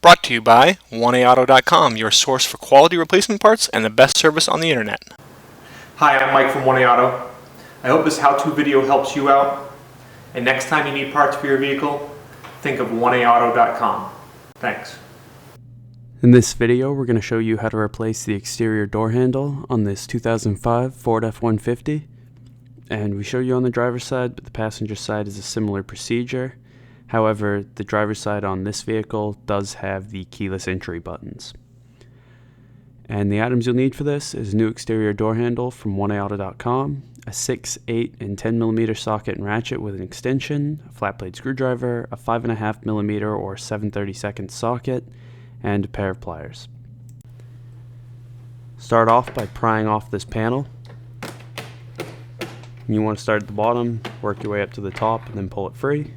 Brought to you by 1AAuto.com, your source for quality replacement parts and the best service on the internet. Hi, I'm Mike from 1AAuto. I hope this how-to video helps you out. And next time you need parts for your vehicle, think of 1AAuto.com. Thanks. In this video, we're going to show you how to replace the exterior door handle on this 2005 Ford F-150. And we show you on the driver's side, but the passenger side is a similar procedure. However, the driver's side on this vehicle does have the keyless entry buttons. And the items you'll need for this is a new exterior door handle from 1AAuto.com, a 6, 8, and 10mm socket and ratchet with an extension, a flat blade screwdriver, a 5.5mm or 7/32 socket, and a pair of pliers. Start off by prying off this panel. You want to start at the bottom, work your way up to the top, and then pull it free.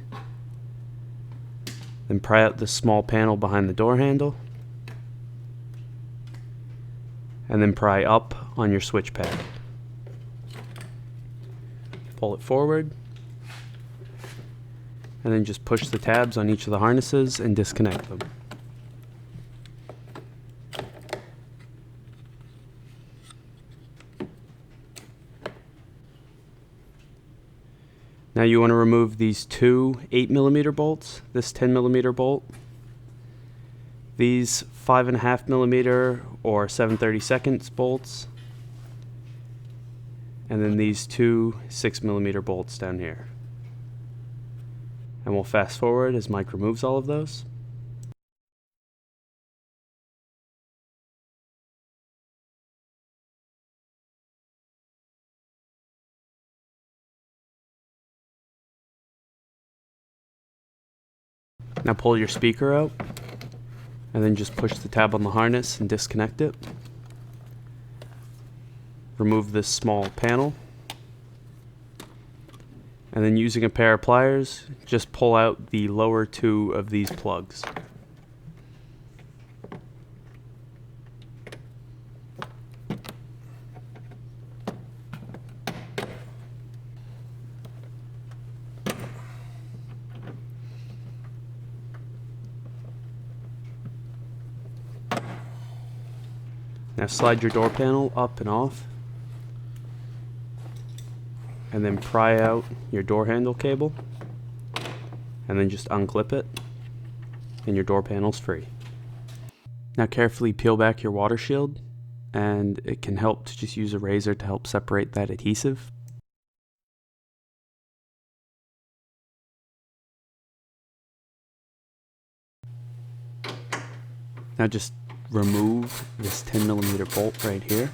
Then pry out this small panel behind the door handle, and then pry up on your switch pad. Pull it forward, and then just push the tabs on each of the harnesses and disconnect them. Now you want to remove these two 8mm bolts, this 10mm bolt, these 5.5mm or 7/32 bolts, and then these two 6mm bolts down here. And we'll fast forward as Mike removes all of those. Now pull your speaker out, and then just push the tab on the harness and disconnect it. Remove this small panel, and then using a pair of pliers, just pull out the lower two of these plugs. Now slide your door panel up and off, and then pry out your door handle cable, and then just unclip it, and your door panel's free. Now carefully peel back your water shield, and it can help to just use a razor to help separate that adhesive. Now just remove this 10mm bolt right here.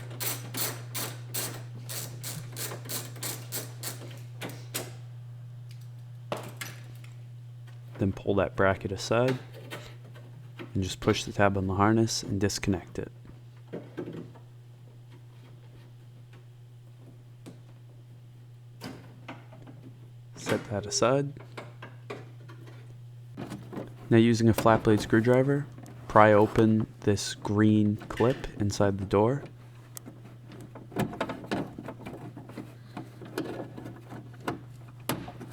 Then pull that bracket aside and just push the tab on the harness and disconnect it. Set that aside. Now using a flat blade screwdriver, pry open this green clip inside the door.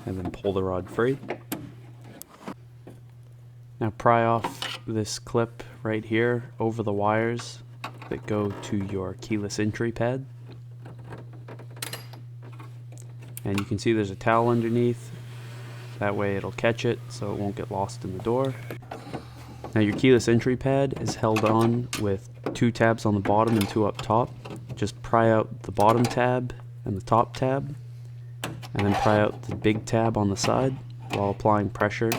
And then pull the rod free. Now pry off this clip right here over the wires that go to your keyless entry pad. And you can see there's a towel underneath. That way it'll catch it so it won't get lost in the door. Now your keyless entry pad is held on with two tabs on the bottom and two up top. Just pry out the bottom tab and the top tab, and then pry out the big tab on the side while applying pressure.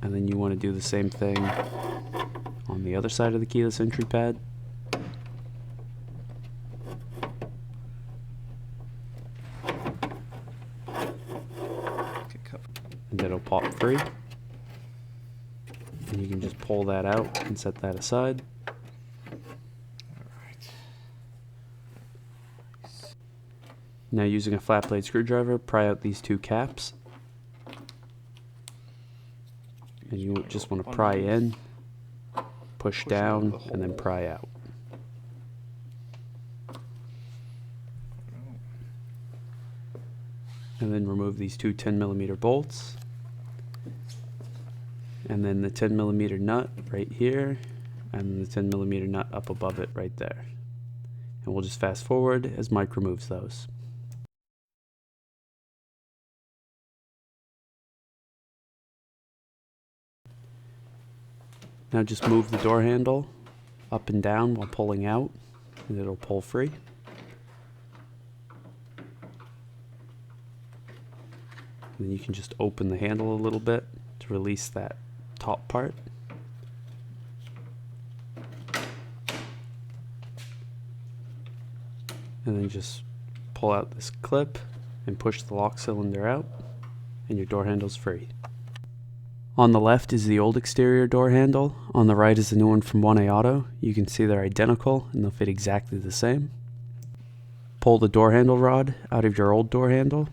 And then you want to do the same thing on the other side of the keyless entry pad. And then it'll pop free. And you can just pull that out and set that aside. Now using a flat blade screwdriver, pry out these two caps. And you just want to pry in, push down, and then pry out. And then remove these two 10mm bolts. and then the 10mm nut right here, and the 10mm nut up above it right there. And we'll just fast forward as Mike removes those. Now just move the door handle up and down while pulling out, and it'll pull free. And then you can just open the handle a little bit to release that top part. And then just pull out this clip and push the lock cylinder out, and your door handle's free. On the left is the old exterior door handle. On the right is the new one from 1A Auto. You can see they're identical and they'll fit exactly the same. Pull the door handle rod out of your old door handle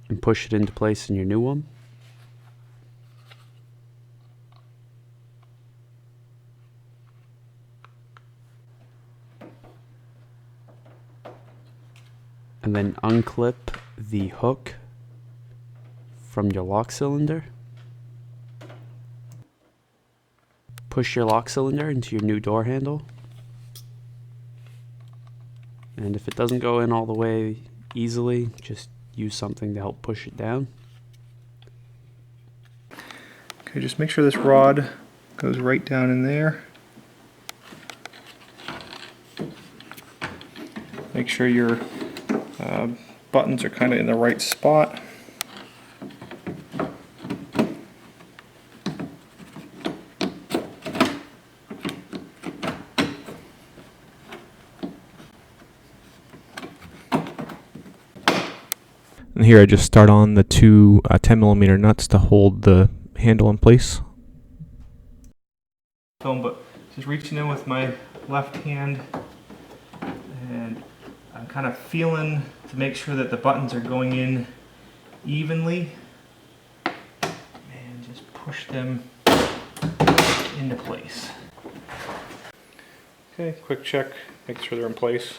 and push it into place in your new one. And then unclip the hook from your lock cylinder. Push your lock cylinder into your new door handle. And if it doesn't go in all the way easily, just use something to help push it down. Okay, just make sure this rod goes right down in there. Make sure your buttons are kind of in the right spot. And here I just start on the two 10mm nuts to hold the handle in place. But just reaching in with my left hand, and I'm kind of feeling to make sure that the buttons are going in evenly, and just push them into place. Okay, quick check, make sure they're in place.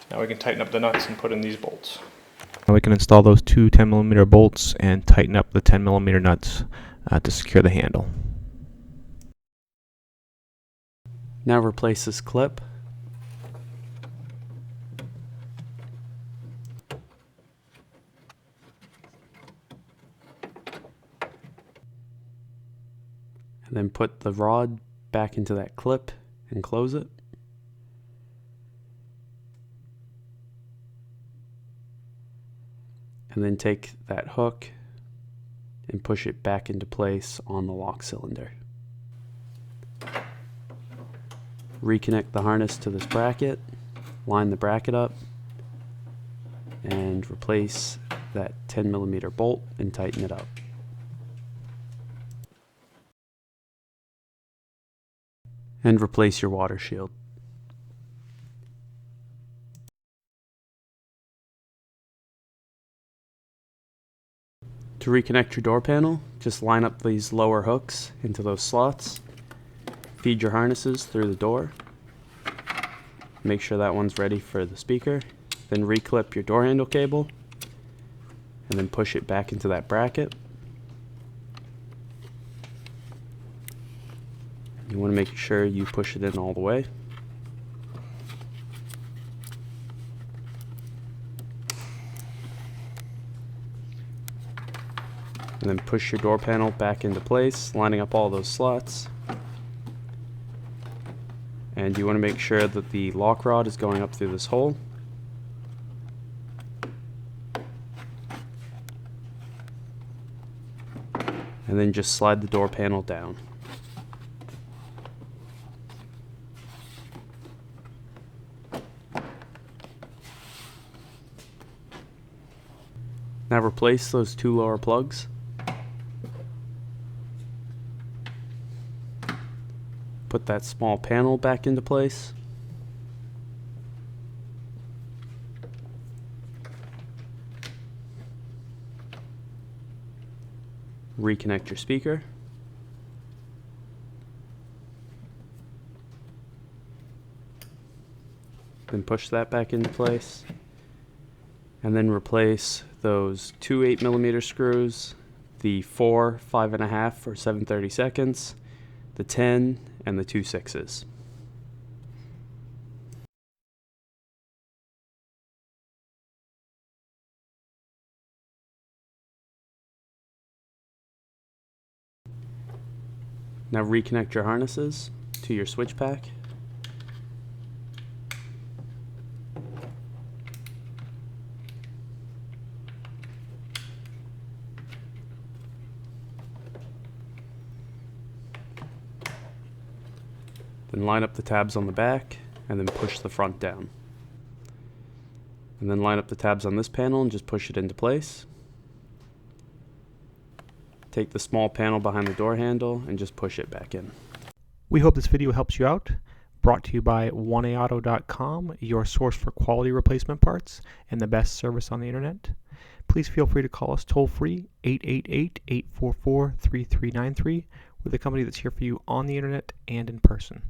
Now we can tighten up the nuts and put in these bolts. Now we can install those two 10mm bolts and tighten up the 10mm nuts to secure the handle. Now replace this clip. And then put the rod back into that clip and close it. And then take that hook and push it back into place on the lock cylinder. Reconnect the harness to this bracket, line the bracket up, and replace that 10mm bolt and tighten it up. And replace your water shield. To reconnect your door panel, just line up these lower hooks into those slots. Feed your harnesses through the door. Make sure that one's ready for the speaker. Then reclip your door handle cable and then push it back into that bracket. You want to make sure you push it in all the way. And then push your door panel back into place, lining up all those slots. And you want to make sure that the lock rod is going up through this hole. And then just slide the door panel down. Now replace those two lower plugs. Put that small panel back into place. Reconnect your speaker. Then push that back into place. And then replace those two 8mm screws the 4, 5.5 or 7/32, the 10, and the 2 6s. Now reconnect your harnesses to your switchback. Then line up the tabs on the back and then push the front down. And then line up the tabs on this panel and just push it into place. Take the small panel behind the door handle and just push it back in. We hope this video helps you out. Brought to you by oneaauto.com, your source for quality replacement parts and the best service on the internet. Please feel free to call us toll free 888-844-3393. We're the company that's here for you on the internet and in person.